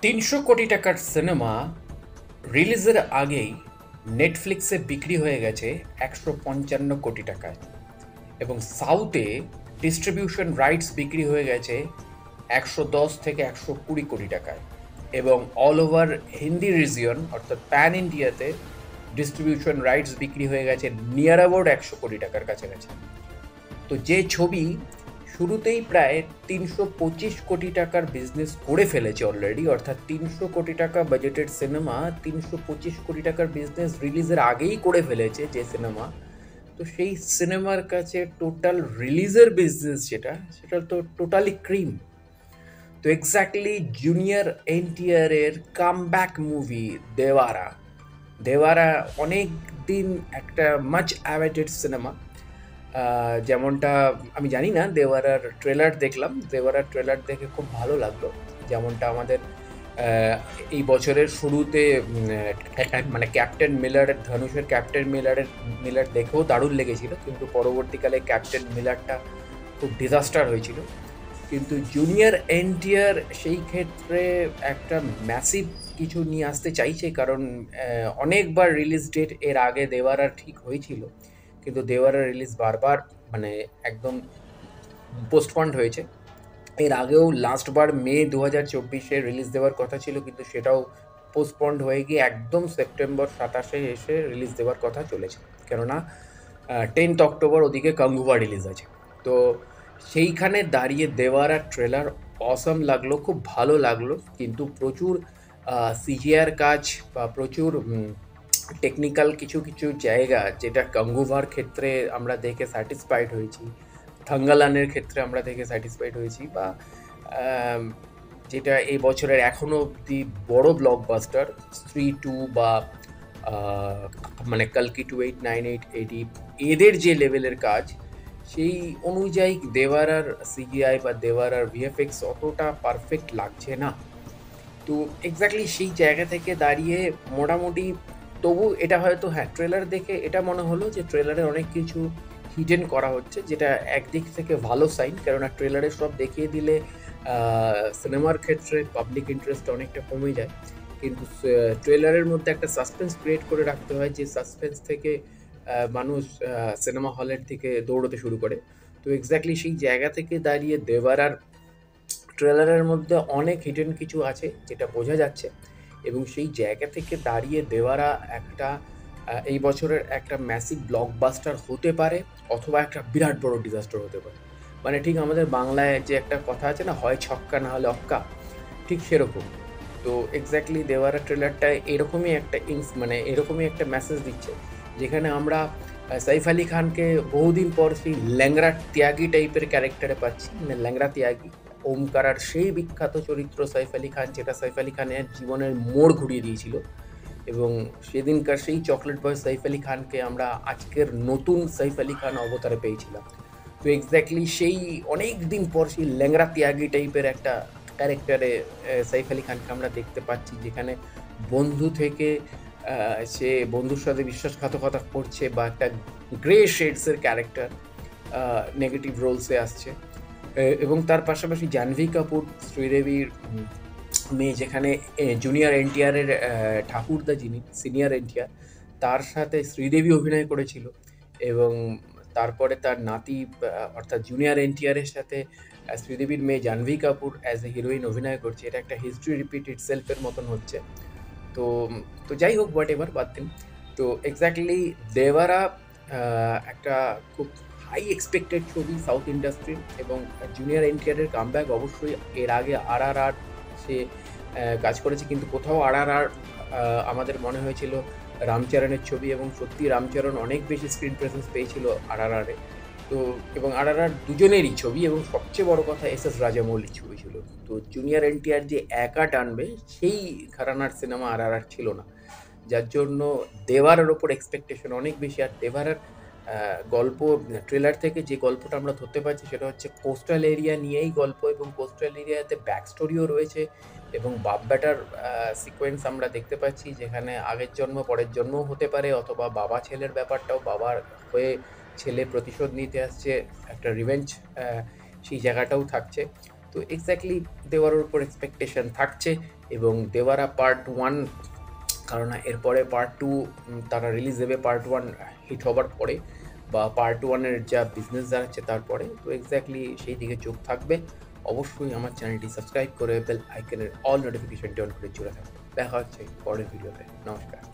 ৩০০ কোটি টাকার সিনেমা রিলিজের আগেই নেটফ্লিক্সে বিক্রি হয়ে গেছে ১৫৫ কোটি টাকায়, এবং সাউথে ডিস্ট্রিবিউশন রাইটস বিক্রি হয়ে গেছে ১১০ থেকে ১২০ কোটি টাকায়, এবং অল ওভার হিন্দি রিজিয়ন অর্থাৎ প্যান ইন্ডিয়াতে ডিস্ট্রিবিউশন রাইটস বিক্রি হয়ে গেছে নিয়ার অ্যাবাউট ১০০ কোটি টাকার কাছাকাছি। তো যে ছবি শুরুতেই প্রায় ৩২৫ কোটি টাকার বিজনেস করে ফেলেছে অলরেডি, অর্থাৎ ৩০০ কোটি টাকা বাজেটের সিনেমা ৩২৫ কোটি টাকার বিজনেস রিলিজের আগেই করে ফেলেছে যে সিনেমা, তো সেই সিনেমার কাছে টোটাল রিলিজের বিজনেস সেটা তো টোটালি ক্রিম। তো এক্স্যাক্টলি জুনিয়র এনটিআরের কামব্যাক মুভি দেওয়ারা দেওয়ারা অনেক দিন একটা মাচ অ্যাওয়েটেড সিনেমা। যেমনটা আমি জানি না, দেওয়ারার ট্রেলার দেখলাম, দেওয়ারার ট্রেলার দেখে খুব ভালো লাগলো। যেমনটা আমাদের এই বছরের শুরুতে মানে ক্যাপ্টেন মিলারের, ধনুষের ক্যাপ্টেন মিলার দেখেও দারুণ লেগেছিল, কিন্তু পরবর্তীকালে ক্যাপ্টেন মিলারটা খুব ডিজাস্টার হয়েছিল। কিন্তু জুনিয়র এনটিআর সেই ক্ষেত্রে একটা ম্যাসিভ কিছু নিয়ে আসতে চাইছে, কারণ অনেকবার রিলিজ ডেট এর আগে দেওয়ারার ঠিক হয়েছিল, কিন্তু দেওয়ারার রিলিজ বারবার মানে একদম পোস্টপন্ড হয়েছে। এর আগেও লাস্টবার মে ২০২৪-এ রিলিজ দেওয়ার কথা ছিল, কিন্তু সেটাও পোস্টপন্ড হয়ে গিয়ে একদম সেপ্টেম্বর ২৭-এ এসে রিলিজ দেওয়ার কথা চলেছে, কেননা 10th অক্টোবর ওদিকে কাঙ্গুভা রিলিজ আছে। তো সেইখানে দাঁড়িয়ে দেওয়ার ট্রেলার অসম লাগলো, খুব ভালো লাগলো, কিন্তু প্রচুর সিজিআর কাজ বা প্রচুর টেকনিক্যাল কিছু কিছু জায়গা যেটা কাঙ্গুভার ক্ষেত্রে আমরা দেখে স্যাটিসফাইড হয়েছি, থাঙ্গালানের ক্ষেত্রে আমরা দেখে স্যাটিসফাইড হয়েছি, বা আম, যেটা এই বছরের এখনও অবধি বড় ব্লকবাস্টার স্ত্রী 2 বা আহ, মানে কালকি 289880, এদের যে লেভেলের কাজ সেই অনুযায়ী দেওয়ারার সিজিআই বা দেওয়ারার ভিএফএক্স অতটা পারফেক্ট লাগছে না। তো এক্স্যাক্টলি সেই জায়গা থেকে দাঁড়িয়ে মোটামুটি, তবু এটা হয়তো, হ্যাঁ, ট্রেলার দেখে এটা মনে হলো যে ট্রেলারে অনেক কিছু হিডেন করা হচ্ছে, যেটা একদিক থেকে ভালো সাইন, কেননা ট্রেলারে সব দেখিয়ে দিলে সিনেমার ক্ষেত্রে পাবলিক ইন্টারেস্ট অনেকটা কমে যায়। কিন্তু ট্রেলারের মধ্যে একটা সাসপেন্স ক্রিয়েট করে রাখতে হয়, যে সাসপেন্স থেকে মানুষ সিনেমা হলের দিকে দৌড়তে শুরু করে। তো এক্স্যাক্টলি সেই জায়গা থেকে দাঁড়িয়ে দেবারার ট্রেলারের মধ্যে অনেক হিডেন কিছু আছে যেটা বোঝা যাচ্ছে, এবং সেই জায়গা থেকে দাঁড়িয়ে দেওয়ারা একটা এই বছরের একটা ম্যাসিভ ব্লকবাস্টার হতে পারে, অথবা একটা বিরাট বড় ডিজাস্টার হতে পারে। মানে ঠিক আমাদের বাংলায় যে একটা কথা আছে না, হয় ছক্কা না হলে অক্কা, ঠিক সেরকম। তো এক্স্যাক্টলি দেওয়ারা ট্রেলারটা এরকমই একটা মানে এরকমই একটা মেসেজ দিচ্ছে, যেখানে আমরা সাইফ আলি খানকে বহুদিন পর সেই ল্যাংড়া ত্যাগী টাইপের ক্যারেক্টারে পাচ্ছি, মানে ল্যাংড়া ত্যাগী ওমকারার সেই বিখ্যাত চরিত্র সাইফ আলি খান, যেটা সাইফ আলি খানের জীবনের মোড় ঘুরিয়ে দিয়েছিল, এবং সেদিনকার সেই চকলেট বয় সাইফ আলি খানকে আমরা আজকের নতুন সাইফ আলি খান অবতারে পেয়েছিলাম। তো এক্স্যাক্টলি সেই অনেক দিন পর সেই ল্যাংড়া ত্যাগী টাইপের একটা ক্যারেক্টারে সাইফ আলি খানকে আমরা দেখতে পাচ্ছি, যেখানে বন্ধু থেকে সে বন্ধুর সাথে বিশ্বাসঘাতকতা করছে, বা একটা গ্রে শেডসের ক্যারেক্টার নেগেটিভ রোলসে আসছে। এবং তার পাশাপাশি জাহ্নবী কাপুর, শ্রীদেবীর মেয়ে, যেখানে জুনিয়র এনটিআরের ঠাকুরদা যিনি সিনিয়র এনটিআর, তার সাথে শ্রীদেবী অভিনয় করেছিল, এবং তারপরে তার নাতি অর্থাৎ জুনিয়র এনটিআরের সাথে শ্রীদেবীর মেয়ে Janhvi Kapoor as a heroine অভিনয় করছে। এটা একটা হিস্ট্রি রিপিট ইটসেলফের মতন হচ্ছে। তো তো যাই হোক, হোয়াট এভার, বাদ দিন। তো এক্স্যাক্টলি দেওয়ারা একটা খুব হাই এক্সপেক্টেড ছবি সাউথ ইন্ডাস্ট্রির, এবং জুনিয়র এনটিআরের কামব্যাক অবশ্যই। এর আগে আর সে কাজ করেছে, কিন্তু কোথাও আর আমাদের মনে হয়েছিল রামচরণের ছবি, এবং সত্যি রামচরণ অনেক বেশি স্ক্রিন প্রেজেন্স পেয়েছিল আর। তো এবং আর দুজনেরই ছবি, এবং সবচেয়ে বড় কথা এস রাজামৌলির ছবি ছিল। তো জুনিয়র এনটিআর যে একা টানবে সেই ঘরানার সিনেমা আর ছিল না, যার জন্য দেওয়ারের ওপর এক্সপেকটেশন অনেক বেশি। আর দেওয়ারের গল্প ট্রেলার থেকে যে গল্পটা আমরা ধরতে পারছি সেটা হচ্ছে কোস্টাল এরিয়া নিয়েই গল্প, এবং কোস্টাল এরিয়াতে ব্যাক স্টোরিও রয়েছে, এবং বাপ ব্যাটার সিকোয়েন্স আমরা দেখতে পাচ্ছি, যেখানে আগের জন্ম পরের জন্মও হতে পারে, অথবা বাবা ছেলের ব্যাপারটাও, বাবার হয়ে ছেলে প্রতিশোধ নিতে আসছে, একটা রিভেঞ্জ সেই জায়গাটাও থাকছে। তো এক্স্যাক্টলি দেওয়ার উপর এক্সপেকটেশন থাকছে, এবং দেওয়ারা পার্ট 1, কারণ এরপরে পার্ট 2 তারা রিলিজ দেবে পার্ট 1 হিট হবার পরে, বা পার্ট 1 এর যা বিজনেস দাঁড়াচ্ছে তারপরে। তো এক্স্যাক্টলি সেই দিকে চোখ থাকবে। অবশ্যই আমার চ্যানেলটি সাবস্ক্রাইব করে বেল আইকনের অল নোটিফিকেশনটি অন করে জুড়ে থাকবে। দেখা হচ্ছে পরের ভিডিওতে। নমস্কার।